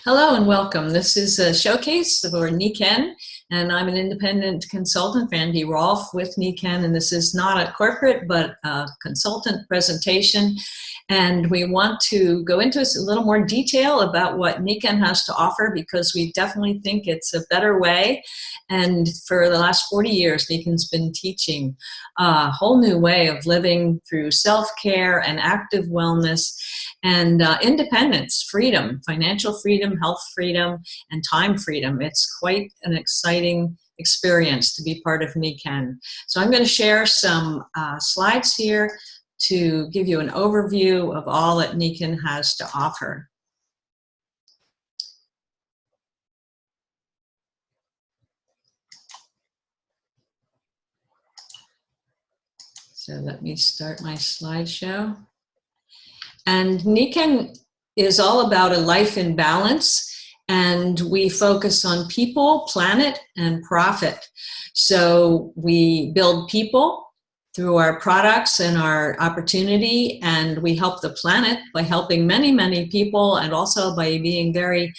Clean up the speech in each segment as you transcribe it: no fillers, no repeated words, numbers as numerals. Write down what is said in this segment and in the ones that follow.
Hello and welcome. This is a showcase for Nikken, and I'm an independent consultant for Andy Rolfe with Nikken, and this is not a corporate but a consultant presentation. And we want to go into a little more detail about what Nikken has to offer because we definitely think it's a better way. And for the last 40 years, Nikken's been teaching a whole new way of living through self-care and active wellness and independence, freedom, financial freedom, health freedom, and time freedom. It's quite an exciting experience to be part of Nikken. So I'm going to share some slides here to give you an overview of all that Nikken has to offer. So let me start my slideshow. And Nikken is all about a life in balance, and we focus on people, planet, and profit. So we build people through our products and our opportunity, and we help the planet by helping many, many people, and also by being very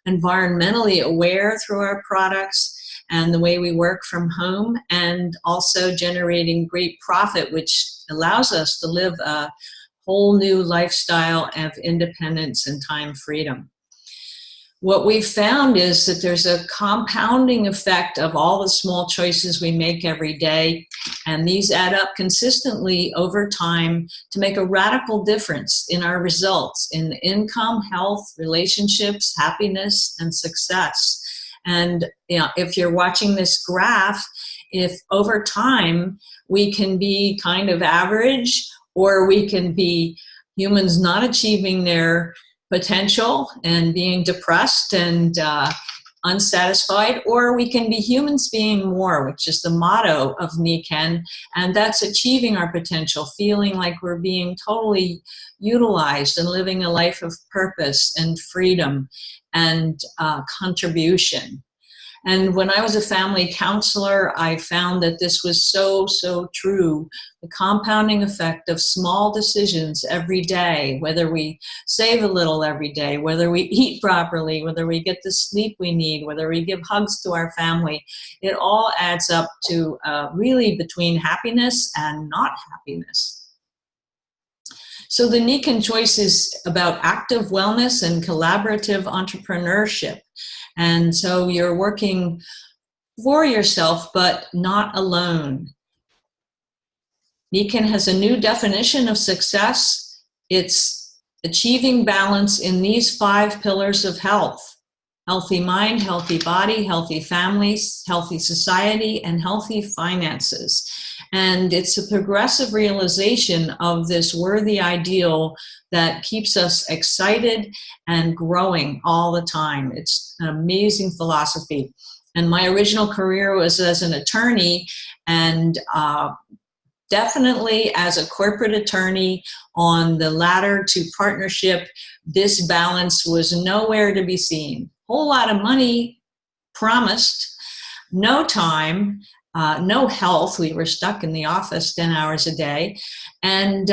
environmentally aware through our products and the way we work from home, and also generating great profit, which allows us to live a whole new lifestyle of independence and time freedom. What we've found is that there's a compounding effect of all the small choices we make every day, and these add up consistently over time to make a radical difference in our results in income, health, relationships, happiness, and success. And if you're watching this graph, if over time we can be kind of average, or we can be humans not achieving their potential and being depressed and unsatisfied, or we can be humans being more, which is the motto of Nikken, and that's achieving our potential, feeling like we're being totally utilized and living a life of purpose and freedom and contribution. And when I was a family counselor, I found that this was so, so true. The compounding effect of small decisions every day, whether we save a little every day, whether we eat properly, whether we get the sleep we need, whether we give hugs to our family, it all adds up to really between happiness and not happiness. So the Nikken choice is about active wellness and collaborative entrepreneurship. And so you're working for yourself, but not alone. Nikken has a new definition of success. It's achieving balance in these 5 pillars of health: healthy mind, healthy body, healthy families, healthy society, and healthy finances. And it's a progressive realization of this worthy ideal that keeps us excited and growing all the time. It's an amazing philosophy. And my original career was as an attorney, and definitely as a corporate attorney on the ladder to partnership, this balance was nowhere to be seen. Whole lot of money promised, no time, no health. We were stuck in the office 10 hours a day, and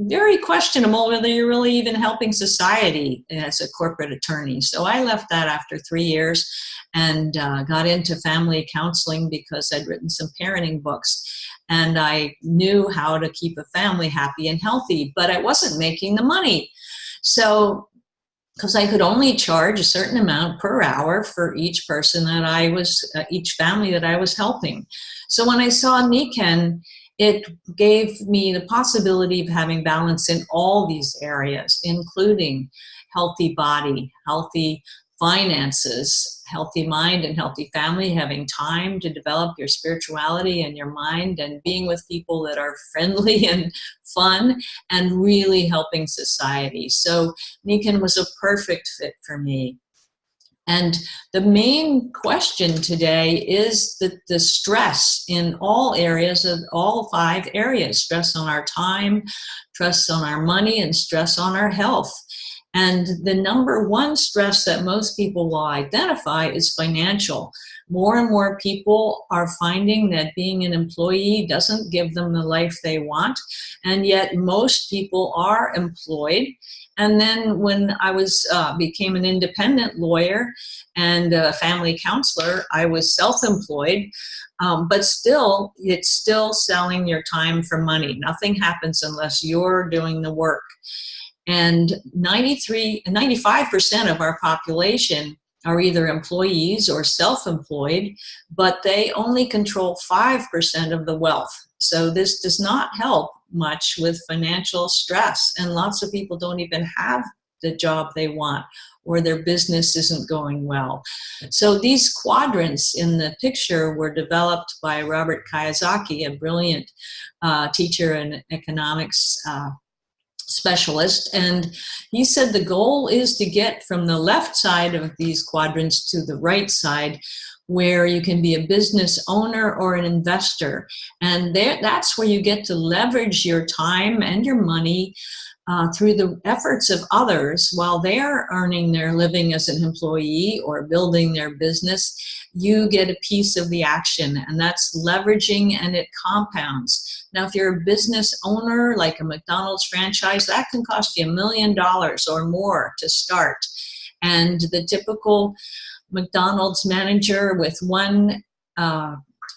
very questionable whether you're really even helping society as a corporate attorney. So I left that after 3 years and got into family counseling because I'd written some parenting books, and I knew how to keep a family happy and healthy, but I wasn't making the money. So, because I could only charge a certain amount per hour for each person that I was, each family that I was helping. So when I saw Nikken, it gave me the possibility of having balance in all these areas, including healthy body, healthy finances, healthy mind and healthy family, having time to develop your spirituality and your mind, and being with people that are friendly and fun, and really helping society. So Nikken was a perfect fit for me. And the main question today is the stress in all areas of all 5 areas: stress on our time, stress on our money, and stress on our health. And the number one stress that most people will identify is financial. More and more people are finding that being an employee doesn't give them the life they want, and yet most people are employed. And then when I became an independent lawyer and a family counselor, I was self-employed, but still, it's still selling your time for money. Nothing happens unless you're doing the work. And 95% of our population are either employees or self-employed, but they only control 5% of the wealth. So this does not help much with financial stress. And lots of people don't even have the job they want, or their business isn't going well. So these quadrants in the picture were developed by Robert Kiyosaki, a brilliant teacher and economics specialist, and he said the goal is to get from the left side of these quadrants to the right side, where you can be a business owner or an investor. And that's where you get to leverage your time and your money through the efforts of others while they're earning their living as an employee or building their business. You get a piece of the action, and that's leveraging, and it compounds. Now, if you're a business owner, like a McDonald's franchise, that can cost you $1 million or more to start. And the typical McDonald's manager with one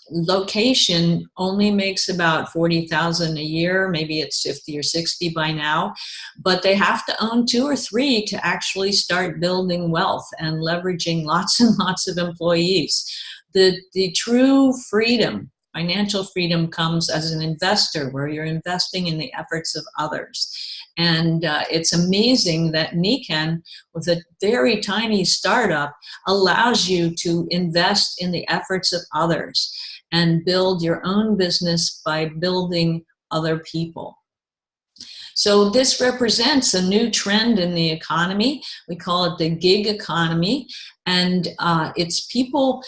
location only makes about $40,000 a year. Maybe it's 50 or 60 by now, but they have to own 2 or 3 to actually start building wealth and leveraging lots and lots of employees. The true freedom, financial freedom, comes as an investor, where you're investing in the efforts of others. And it's amazing that Nikken, with a very tiny startup, allows you to invest in the efforts of others and build your own business by building other people. So this represents a new trend in the economy. We call it the gig economy, and it's people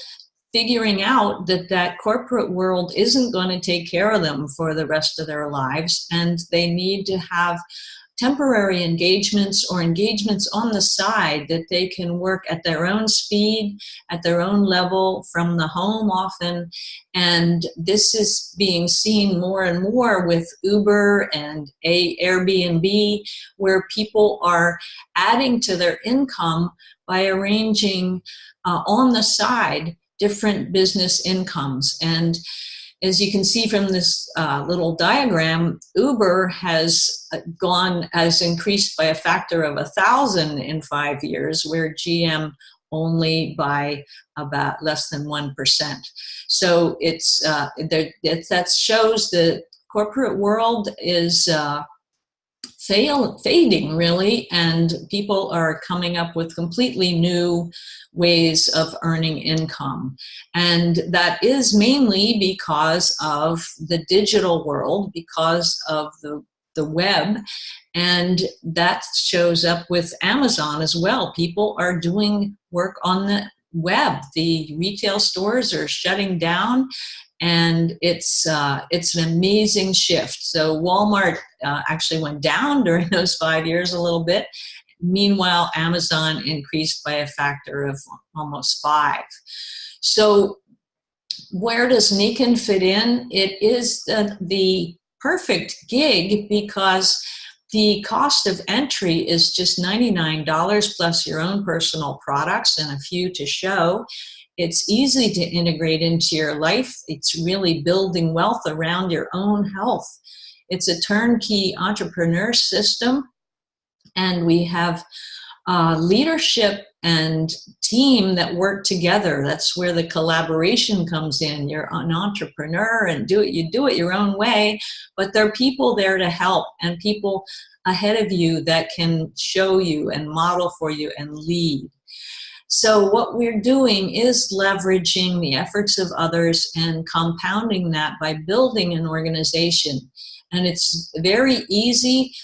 figuring out that corporate world isn't going to take care of them for the rest of their lives, and they need to have temporary engagements or engagements on the side that they can work at their own speed, at their own level, from the home often. And this is being seen more and more with Uber and Airbnb, where people are adding to their income by arranging on the side different business incomes. And as you can see from this little diagram, Uber has increased by a factor of 1,000 in 5 years, where GM only by about less than 1%. So it's that shows the corporate world is fading, really, and people are coming up with completely new ways of earning income. And that is mainly because of the digital world, because of the web, and that shows up with Amazon as well. People are doing work on the web. The retail stores are shutting down, and it's an amazing shift. So Walmart actually went down during those 5 years a little bit. Meanwhile, Amazon increased by a factor of almost 5. So where does Nikken fit in? It is the perfect gig, because the cost of entry is just $99 plus your own personal products and a few to show. It's easy to integrate into your life. It's really building wealth around your own health. It's a turnkey entrepreneur system, and we have leadership and team that work together. That's where the collaboration comes in. You're an entrepreneur and you do it your own way, but there are people there to help, and people ahead of you that can show you and model for you and lead. So what we're doing is leveraging the efforts of others and compounding that by building an organization. And it's very easy.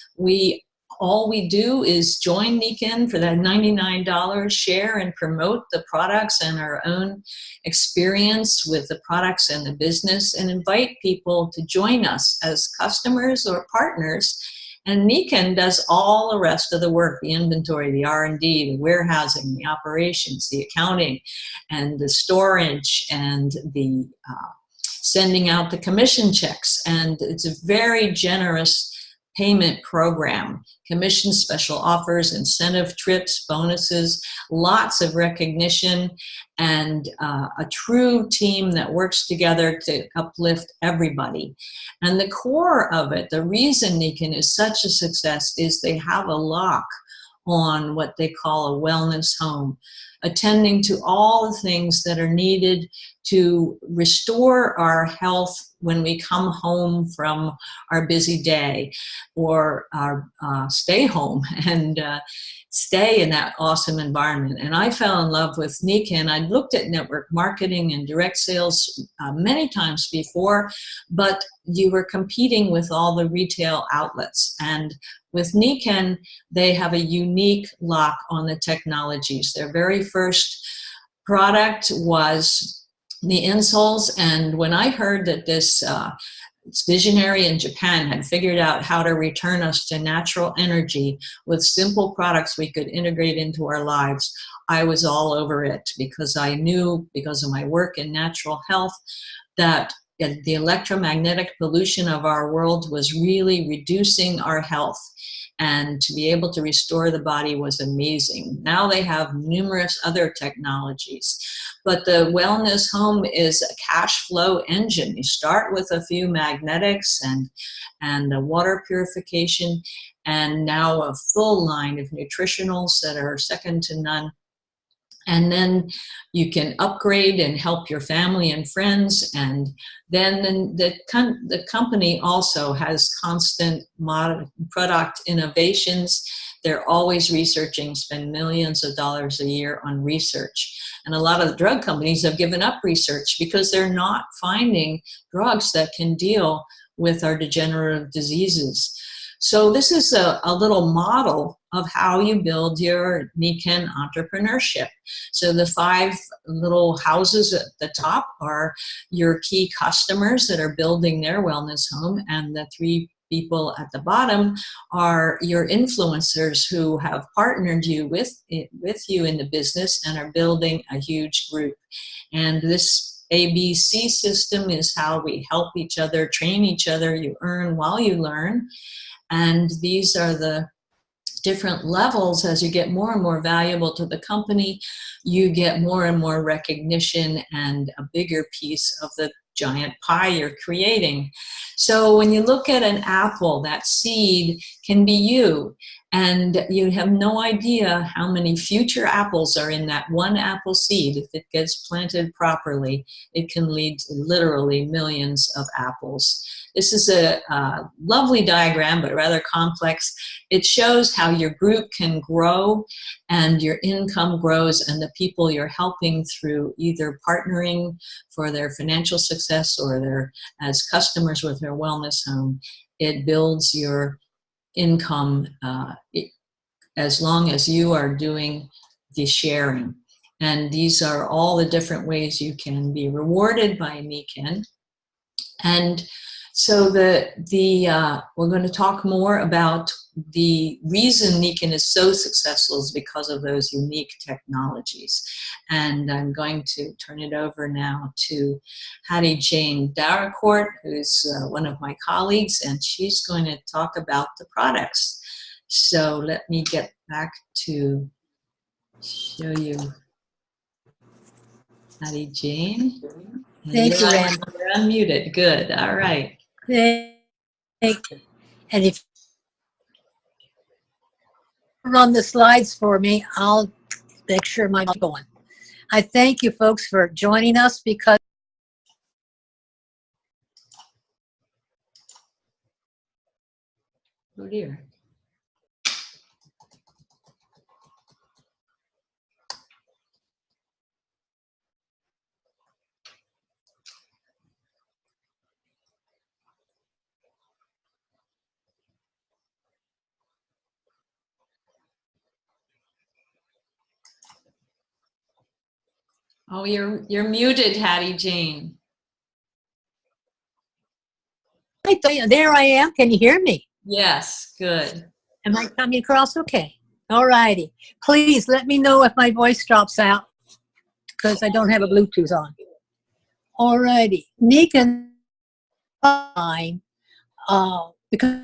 All we do is join Nikken for that $99, share and promote the products and our own experience with the products and the business, and invite people to join us as customers or partners. And Nikken does all the rest of the work, the inventory, the R&D, the warehousing, the operations, the accounting, and the storage, and the sending out the commission checks. And it's a very generous payment program. Commission, special offers, incentive trips, bonuses, lots of recognition, and a true team that works together to uplift everybody. And the core of it, the reason Nikken is such a success, is they have a lock on what they call a wellness home, attending to all the things that are needed to restore our health when we come home from our busy day, or our stay home and stay in that awesome environment. And I fell in love with Nikken. I'd looked at network marketing and direct sales many times before, but you were competing with all the retail outlets. And with Nikken, they have a unique lock on the technologies. Their very first product was the insoles, and when I heard that this visionary in Japan had figured out how to return us to natural energy with simple products we could integrate into our lives, I was all over it, because I knew, because of my work in natural health, that the electromagnetic pollution of our world was really reducing our health. And to be able to restore the body was amazing. Now they have numerous other technologies. But the wellness home is a cash flow engine. You start with a few magnetics and a water purification, and now a full line of nutritionals that are second to none. And then you can upgrade and help your family and friends. And then the company also has constant product innovations. They're always researching, spend millions of dollars a year on research. And a lot of the drug companies have given up research because they're not finding drugs that can deal with our degenerative diseases. So this is a little model of how you build your Nikken entrepreneurship. So the 5 little houses at the top are your key customers that are building their wellness home, and the 3 people at the bottom are your influencers who have partnered you with you in the business and are building a huge group. And this ABC system is how we help each other, train each other. You earn while you learn. And these are the different levels. As you get more and more valuable to the company, you get more and more recognition and a bigger piece of the giant pie you're creating. So when you look at an apple, that seed can be you, and you have no idea how many future apples are in that one apple seed. If it gets planted properly, it can lead to literally millions of apples. This is a lovely diagram, but rather complex. It shows how your group can grow and your income grows, and the people you're helping through either partnering for their financial success or their as customers with their wellness home. It builds your income as long as you are doing the sharing. And these are all the different ways you can be rewarded by Nikken. And so we're going to talk more about the reason Nikken is so successful is because of those unique technologies. And I'm going to turn it over now to Hattiejane Daracourt, who's one of my colleagues, and she's going to talk about the products. So let me get back to show you Hattiejane. Thank you, Ann. You're unmuted. Good. All right. Thank you. And if you run the slides for me, I'll make sure mine's going. I thank you folks for joining us because Oh dear. Oh, you're muted, Hattiejane. there I am. Can you hear me? Yes, good. Am I coming across okay? All righty. Please let me know if my voice drops out because I don't have a Bluetooth on. All righty. Nikken line, because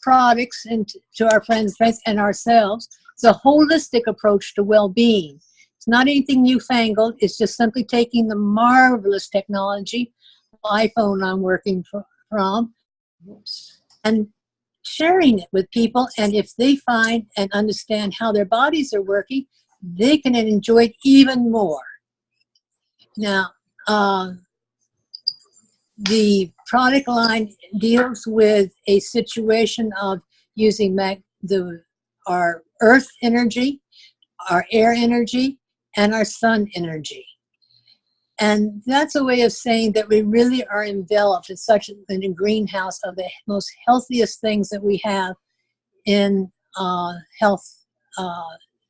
products and to our friends and ourselves, it's a holistic approach to well-being. It's not anything newfangled. It's just simply taking the marvelous technology, iPhone I'm working from, and sharing it with people. And if they find and understand how their bodies are working, they can enjoy it even more. Now, the product line deals with a situation of using our earth energy, our air energy, and our sun energy. And that's a way of saying that we really are enveloped in such a greenhouse of the most healthiest things that we have in health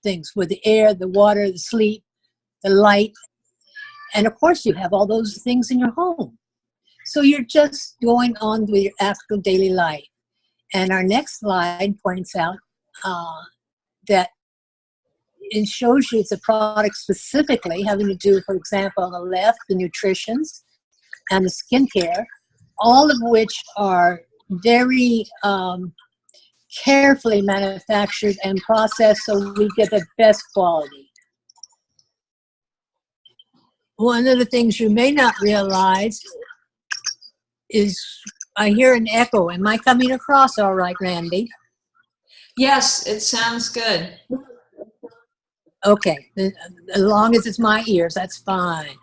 things, with the air, the water, the sleep, the light. And of course, you have all those things in your home. So you're just going on with your actual daily life. And our next slide points out that it shows you it's a product specifically having to do, for example, on the left, the nutritions and the skincare, all of which are very carefully manufactured and processed so we get the best quality. One of the things you may not realize is, I hear an echo. Am I coming across all right, Randy? Yes, it sounds good. Okay, as long as it's my ears, that's fine.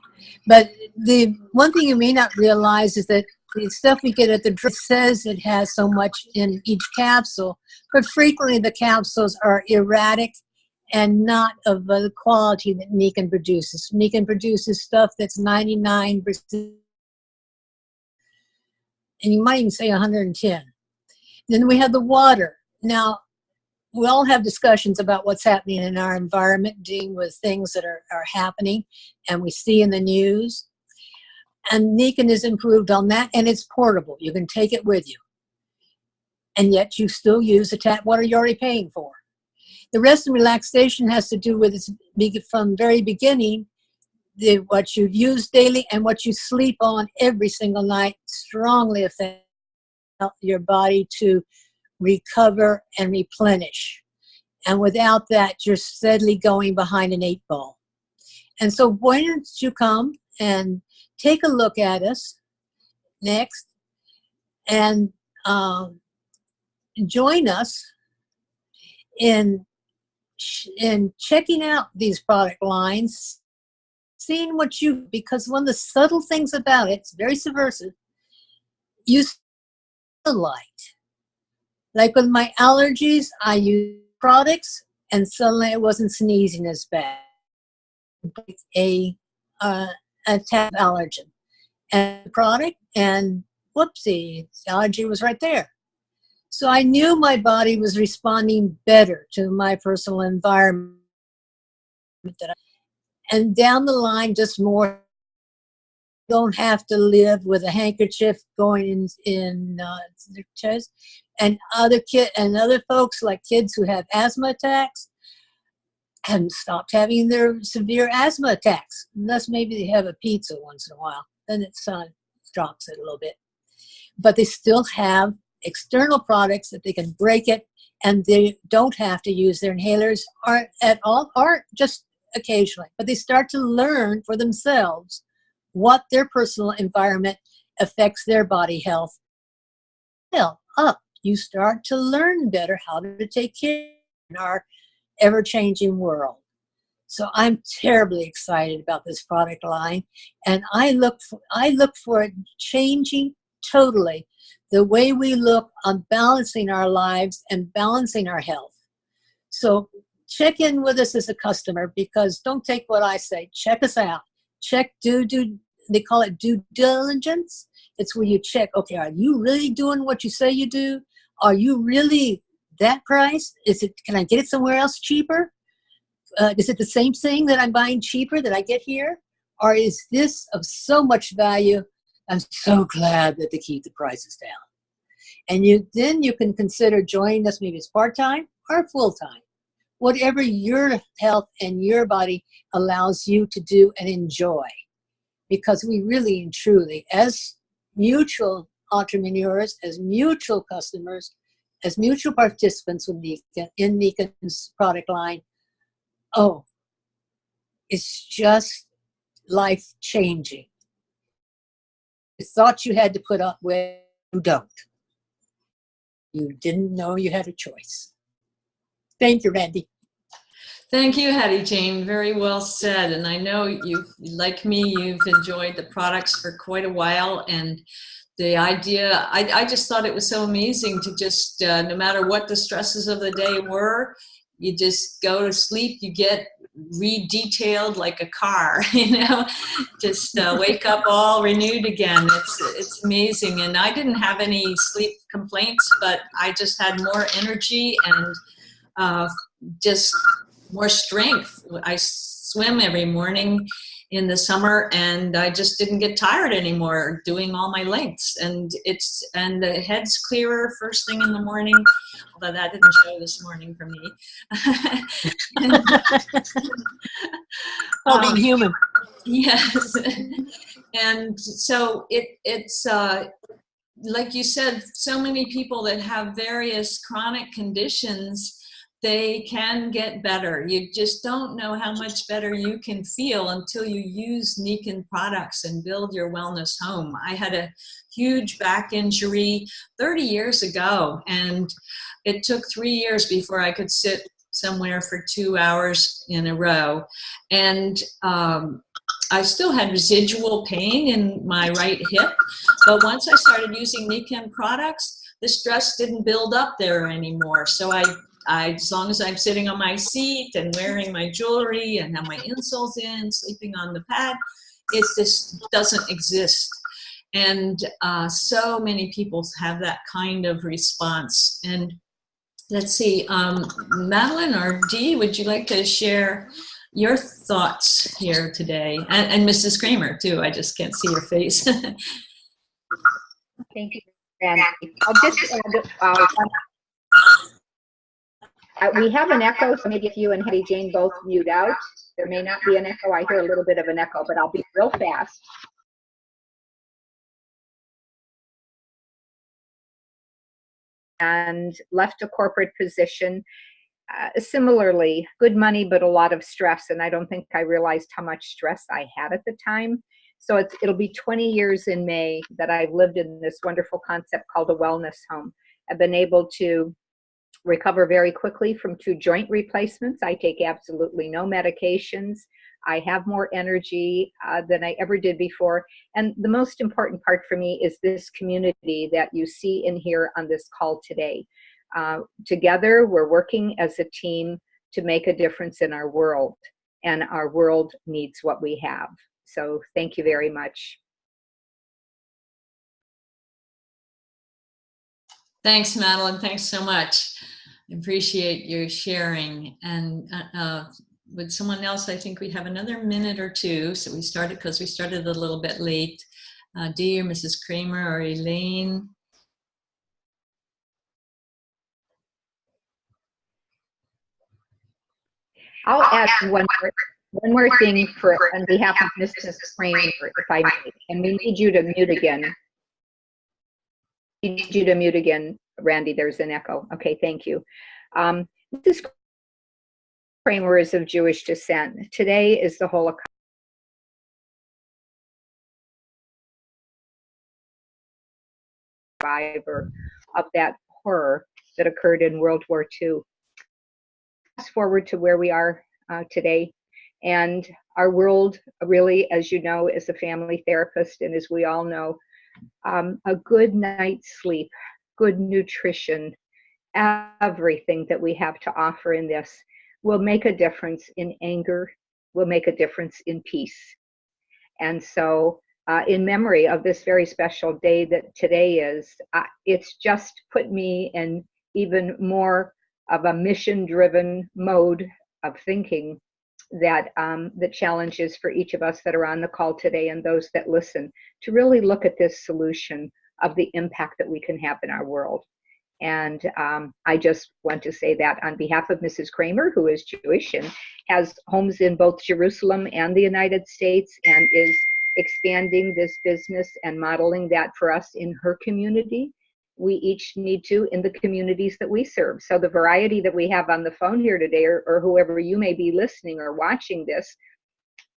But the one thing you may not realize is that the stuff we get at the drug says it has so much in each capsule, but frequently the capsules are erratic and not of the quality that Nikken produces. Nikken produces stuff that's 99%, and you might even say 110. Then we have the water. Now, we all have discussions about what's happening in our environment, dealing with things that are happening and we see in the news. And Nikken is improved on that, and it's portable. You can take it with you. And yet you still use the tap water you're already paying for. The rest of relaxation has to do with, from very beginning, what you use daily and what you sleep on every single night strongly affects your body to recover and replenish. And without that, you're steadily going behind an 8 ball. And so why don't you come and take a look at us next and join us in checking out these product lines, seeing what because one of the subtle things about it, it's very subversive, you see the light. Like with my allergies, I use products, and suddenly I wasn't sneezing as bad. A tap allergen and product, and whoopsie, the allergy was right there. So I knew my body was responding better to my personal environment. And down the line, just more. Don't have to live with a handkerchief going in their chest. And other folks, like kids who have asthma attacks, haven't stopped having their severe asthma attacks, unless maybe they have a pizza once in a while. Then it drops it a little bit. But they still have external products that they can break it, and they don't have to use their inhalers at all, or just occasionally. But they start to learn for themselves what their personal environment affects their body health. You start to learn better how to take care in our ever-changing world. So I'm terribly excited about this product line, and I look for it changing totally the way we look on balancing our lives and balancing our health. So check in with us as a customer, because don't take what I say. Check us out. They call it due diligence. It's where you check, okay, are you really doing what you say you do? Are you really that price? Can I get it somewhere else cheaper? Is it the same thing that I'm buying cheaper that I get here? Or is this of so much value? I'm so glad that they keep the prices down. And then you can consider joining us, maybe it's part-time or full-time, whatever your health and your body allows you to do and enjoy. Because we really and truly, as mutual entrepreneurs, as mutual customers, as mutual participants with Nikken, in Nikken's product line, oh, it's just life-changing. You thought you had to put up with, you don't. You didn't know you had a choice. Thank you, Randy. Thank you, Hattiejane. Very well said. And I know you've, like me, you've enjoyed the products for quite a while. And the idea, I just thought it was so amazing to just, no matter what the stresses of the day were, you just go to sleep, you get re-detailed like a car, you know, just wake up all renewed again. It's amazing. And I didn't have any sleep complaints, but I just had more energy and just more strength. I swim every morning in the summer, and I just didn't get tired anymore doing all my lengths. And the head's clearer first thing in the morning, although that didn't show this morning for me. Being human. Yes. And so it's like you said, so many people that have various chronic conditions, they can get better. You just don't know how much better you can feel until you use Nikken products and build your wellness home. I had a huge back injury 30 years ago, and it took 3 years before I could sit somewhere for 2 hours in a row. And I still had residual pain in my right hip, but once I started using Nikken products, the stress didn't build up there anymore. So I, as long as I'm sitting on my seat and wearing my jewelry and have my insoles in, sleeping on the pad, it just doesn't exist. And so many people have that kind of response. And let's see, Madeline or Dee, would you like to share your thoughts here today? And Mrs. Kramer too, I just can't see your face. Thank you, Randy. I'll just we have an echo, so maybe if you and Hattiejane both mute out, there may not be an echo. I hear a little bit of an echo, but I'll be real fast. And left a corporate position. Similarly, good money, but a lot of stress. And I don't think I realized how much stress I had at the time. So it'll be 20 years in May that I've lived in this wonderful concept called a wellness home. I've been able to recover very quickly from 2 joint replacements. I take absolutely no medications. I have more energy than I ever did before. And the most important part for me is this community that you see and hear on this call today. Together, we're working as a team to make a difference in our world, and our world needs what we have. So thank you very much. Thanks, Madeline. Thanks so much. I appreciate your sharing. And with someone else, I think we have another minute or two. So we started a little bit late. Dee or Mrs. Kramer or Elaine? I'll add one more thing on behalf of Mrs. Kramer, if I may. And we need you to mute again. We need you to mute again, Randy. There's an echo. Okay, thank you. Mrs. Kramer is of Jewish descent. Today is the Holocaust. Survivor of that horror that occurred in World War II. Fast forward to where we are today, and our world really, as you know, is a family therapist, and as we all know, a good night's sleep, good nutrition, everything that we have to offer in this will make a difference in anger, will make a difference in peace. And so in memory of this very special day that today is, it's just put me in even more of a mission-driven mode of thinking that the challenge is for each of us that are on the call today and those that listen to really look at this solution. of the impact that we can have in our world. And I just want to say that on behalf of Mrs. Kramer, who is Jewish and has homes in both Jerusalem and the United States, and is expanding this business and modeling that for us in her community, we each need to in the communities that we serve. So the variety that we have on the phone here today, or whoever you may be listening or watching this,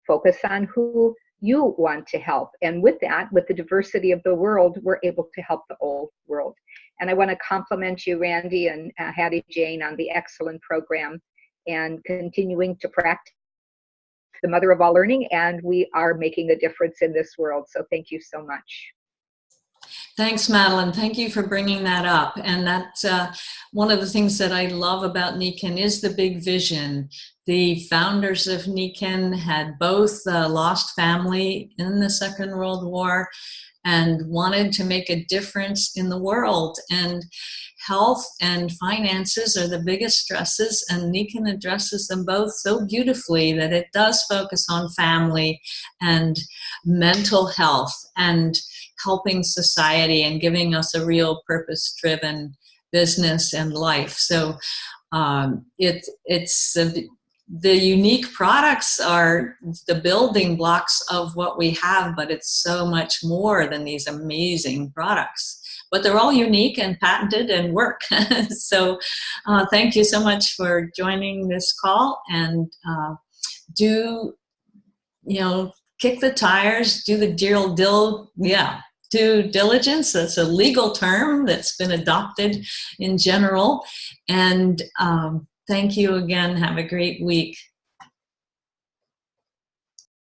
focus on who you want to help. And with that, with the diversity of the world, we're able to help the whole world. And I want to compliment you, Randy and Hattiejane, on the excellent program and continuing to practice the mother of all learning. And we are making a difference in this world. So thank you so much. Thanks, Madeline. Thank you for bringing that up. And that's one of the things that I love about Nikken is the big vision. The founders of Nikken had both lost family in the Second World War and wanted to make a difference in the world. And health and finances are the biggest stresses, and Nikken addresses them both so beautifully that it does focus on family and mental health and helping society and giving us a real purpose-driven business and life. So the unique products are the building blocks of what we have, but it's so much more than these amazing products. But they're all unique and patented and work. So thank you so much for joining this call, and do kick the tires, do the due diligence. That's a legal term that's been adopted in general. And thank you again. Have a great week.